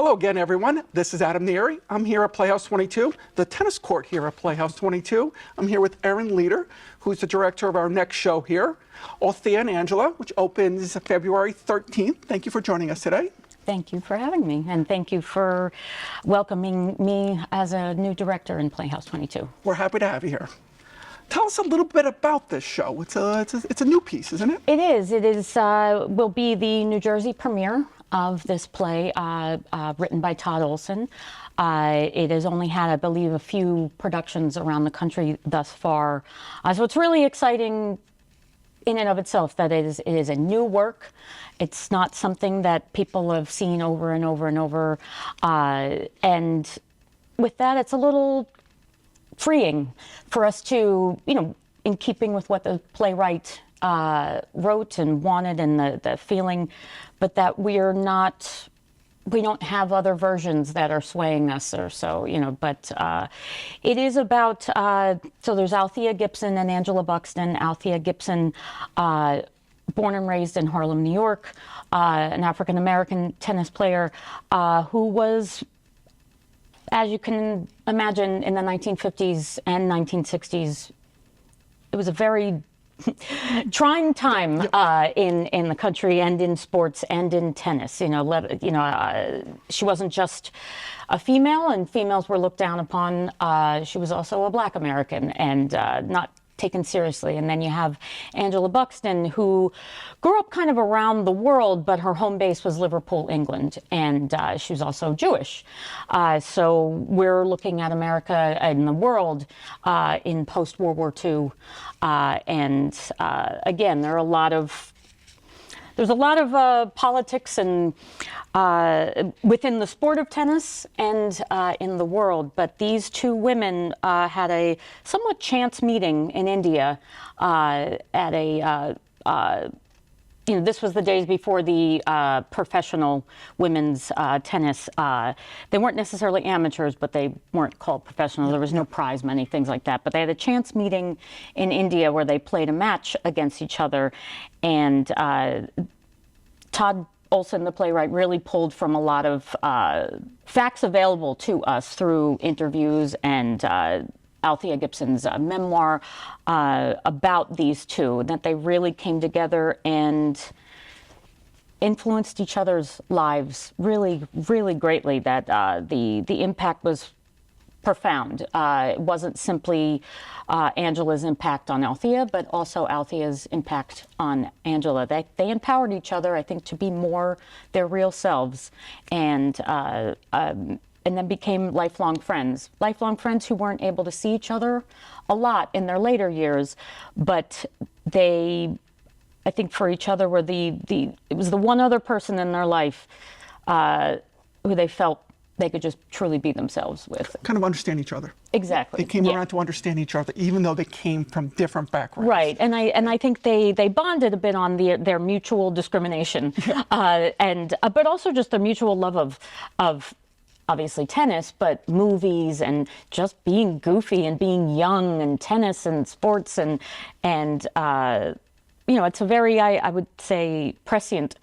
Hello again, everyone. This is Adam Neary. I'm here at Playhouse 22, the tennis court here at Playhouse 22. I'm here with Erin Leder, who's the director of our next show here, Althea Angela, which opens February 13th. Thank you for joining us today. Thank you for having me, and thank you for welcoming me as a new director in Playhouse 22. We're happy to have you here. Tell us a little bit about this show. It's a new piece, isn't it? It is. It is. Will be the New Jersey premiere of this play, written by Todd Olson. It has only had, I believe, a few productions around the country thus far. So it's really exciting in and of itself that it is a new work. It's not something that people have seen over and over and over. And with that, it's a little freeing for us to, in keeping with what the playwright wrote and wanted and the feeling, but that we don't have other versions that are swaying us or so, but it is about, so there's Althea Gibson and Angela Buxton. Althea Gibson, born and raised in Harlem, New York, an African-American tennis player who was, as you can imagine, in the 1950s and 1960s, it was a very trying time in the country and in sports and in tennis. She wasn't just a female, and females were looked down upon. She was also a Black American and not taken seriously. And then you have Angela Buxton, who grew up kind of around the world, but her home base was Liverpool, England, and she was also Jewish. So we're looking at America and the world in post-World War II. And again, there's a lot of politics and within the sport of tennis and in the world. But these two women had a somewhat chance meeting in India at a, this was the days before the professional women's tennis. They weren't necessarily amateurs, but they weren't called professional. There was no prize money, things like that. But they had a chance meeting in India where they played a match against each other. And Todd Olson, the playwright, really pulled from a lot of facts available to us through interviews and Althea Gibson's memoir about these two, that they really came together and influenced each other's lives really, really greatly, that the impact was profound. It wasn't simply Angela's impact on Althea, but also Althea's impact on Angela. They empowered each other, I think, to be more their real selves, and then became lifelong friends who weren't able to see each other a lot in their later years, but they, I think, for each other were it was the one other person in their life who they felt they could just truly be themselves with. Kind of understand each other. Exactly. They came around to understand each other, even though they came from different backgrounds. Right, and I think they bonded a bit on their mutual discrimination, but also just their mutual love of obviously tennis, but movies and just being goofy and being young and tennis and sports and it's a very, I would say, prescient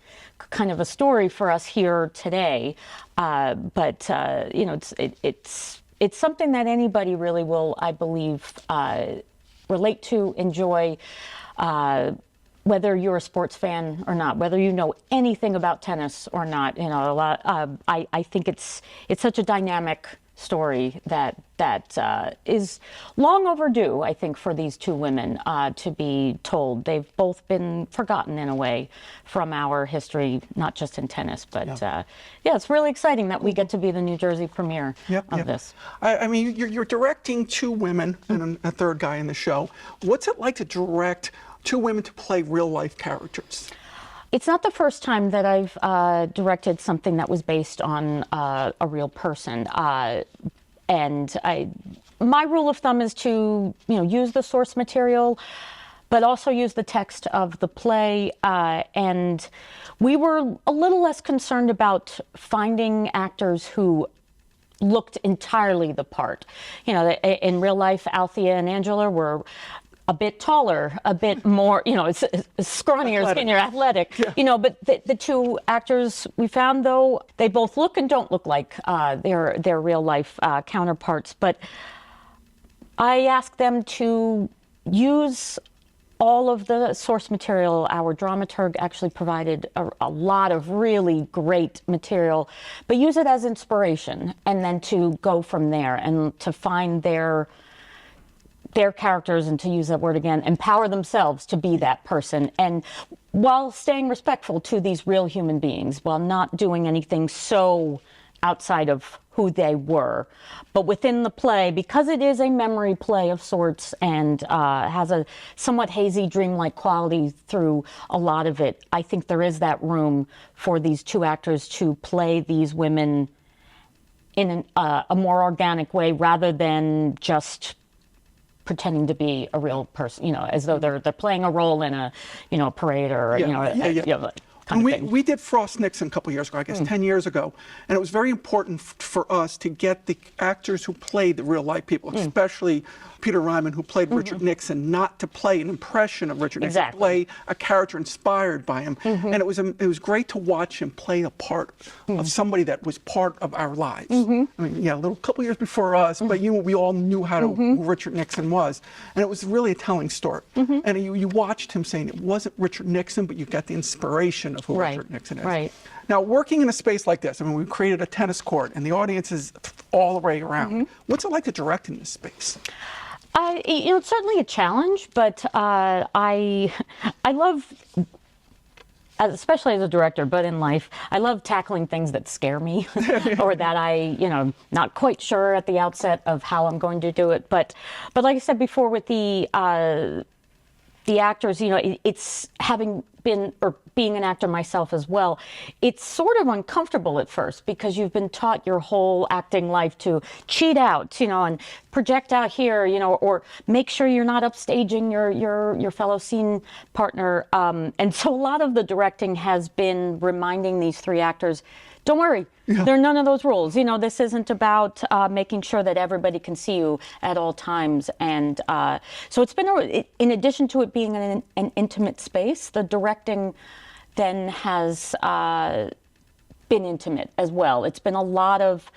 kind of a story for us here today. But it's something that anybody really will, I believe, relate to, enjoy, whether you're a sports fan or not, whether you know anything about tennis or not. I think it's such a dynamic story that is long overdue, I think, for these two women to be told. They've both been forgotten in a way from our history, not just in tennis, but it's really exciting that we get to be the New Jersey premiere of this. I mean, you're directing two women and a third guy in the show. What's it like to direct two women to play real life characters? It's not the first time that I've directed something that was based on a real person. And my rule of thumb is to, use the source material, but also use the text of the play. And we were a little less concerned about finding actors who looked entirely the part. In real life, Althea and Angela were a bit taller, a bit more, it's scrawnier, skinnier, athletic, but the two actors we found, though, they both look and don't look like their real life counterparts. But I asked them to use all of the source material. Our dramaturg actually provided a lot of really great material, but use it as inspiration and then to go from there and to find their characters, and to use that word again, empower themselves to be that person, and while staying respectful to these real human beings, while not doing anything so outside of who they were. But within the play, because it is a memory play of sorts and has a somewhat hazy, dreamlike quality through a lot of it, I think there is that room for these two actors to play these women in a more organic way, rather than just pretending to be a real person, as though they're playing a role in a, parade or, kind of thing. We did Frost Nixon a couple years ago, I guess 10 years ago, and it was very important for us to get the actors who played the real life people, especially Peter Ryman, who played Richard Nixon, not to play an impression of Richard Nixon, play a character inspired by him. And it was great to watch him play a part of somebody that was part of our lives. I mean, a little couple years before us, but we all knew who Richard Nixon was, and it was really a telling story. And you watched him saying it wasn't Richard Nixon, but you got the inspiration of who Richard Nixon is. Right. Now, working in a space like this, I mean, we created a tennis court, and the audience is all the way around. What's it like to direct in this space? It's certainly a challenge, but I love, especially as a director, but in life, I love tackling things that scare me or that I, not quite sure at the outset of how I'm going to do it. But like I said before, with the actors, it's having been, or being an actor myself as well, it's sort of uncomfortable at first because you've been taught your whole acting life to cheat out, and project out here, or make sure you're not upstaging your fellow scene partner. And so a lot of the directing has been reminding these three actors, don't worry, there are none of those rules. This isn't about making sure that everybody can see you at all times. And so it's been, in addition to it being an intimate space, the directing then has been intimate as well. It's been a lot of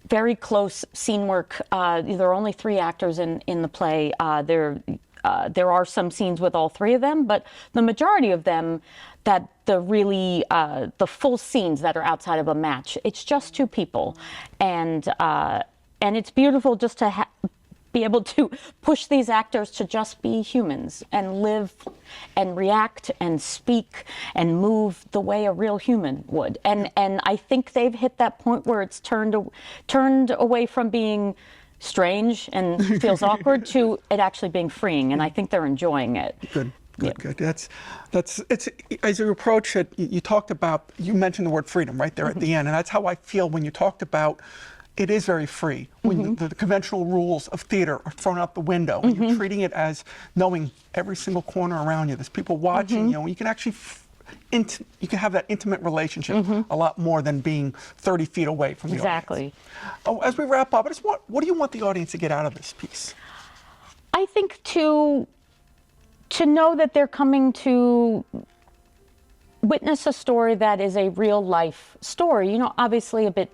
very close scene work. There are only three actors in the play. There are some scenes with all three of them, but the majority of them, that the full scenes that are outside of a match, it's just two people, and it's beautiful just to be able to push these actors to just be humans and live and react and speak and move the way a real human would. And I think they've hit that point where it's turned away from being strange and feels awkward to it actually being freeing, and I think they're enjoying it. Good. That's it's as you approach it. You mentioned the word freedom right there at the end, and that's how I feel when you talked about. It is very free when the conventional rules of theater are thrown out the window, and you're treating it as knowing every single corner around you. There's people watching you, and you can actually. You can have that intimate relationship a lot more than being 30 feet away from the audience. Oh, as we wrap up, what do you want the audience to get out of this piece? I think to know that they're coming to witness a story that is a real life story, obviously a bit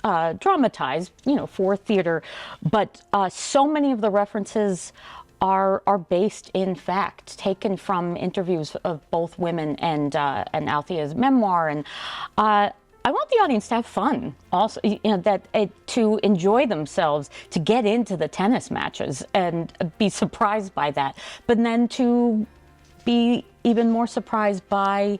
dramatized, for theater, but so many of the references are based in fact, taken from interviews of both women and Althea's memoir. And I want the audience to have fun also, to enjoy themselves, to get into the tennis matches and be surprised by that, but then to be even more surprised by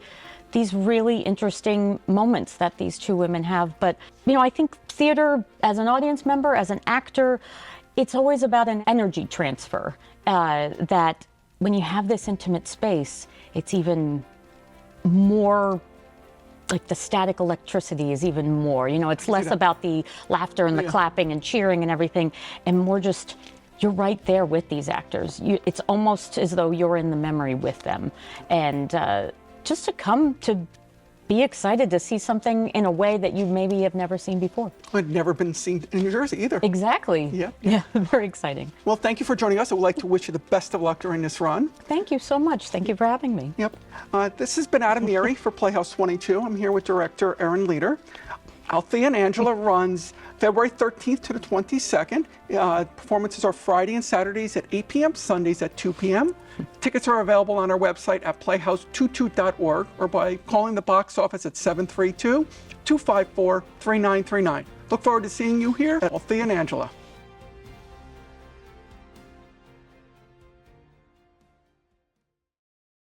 these really interesting moments that these two women have. But, I think theater, as an audience member, as an actor, it's always about an energy transfer, that when you have this intimate space, it's even more, like the static electricity is even more, it's less about the laughter and the clapping and cheering and everything, and more just, you're right there with these actors. It's almost as though you're in the memory with them. And just to come to be excited to see something in a way that you maybe have never seen before. I'd never been seen in New Jersey either. Exactly. Yeah. Yeah, very exciting. Well, thank you for joining us. I would like to wish you the best of luck during this run. Thank you so much. Thank you for having me. Yep. This has been Adam Neary for Playhouse 22. I'm here with director Erin Leder. Althea Angela runs February 13th to the 22nd. Performances are Friday and Saturdays at 8 p.m., Sundays at 2 p.m. Tickets are available on our website at playhouse22.org or by calling the box office at 732-254-3939. Look forward to seeing you here at Althea Angela.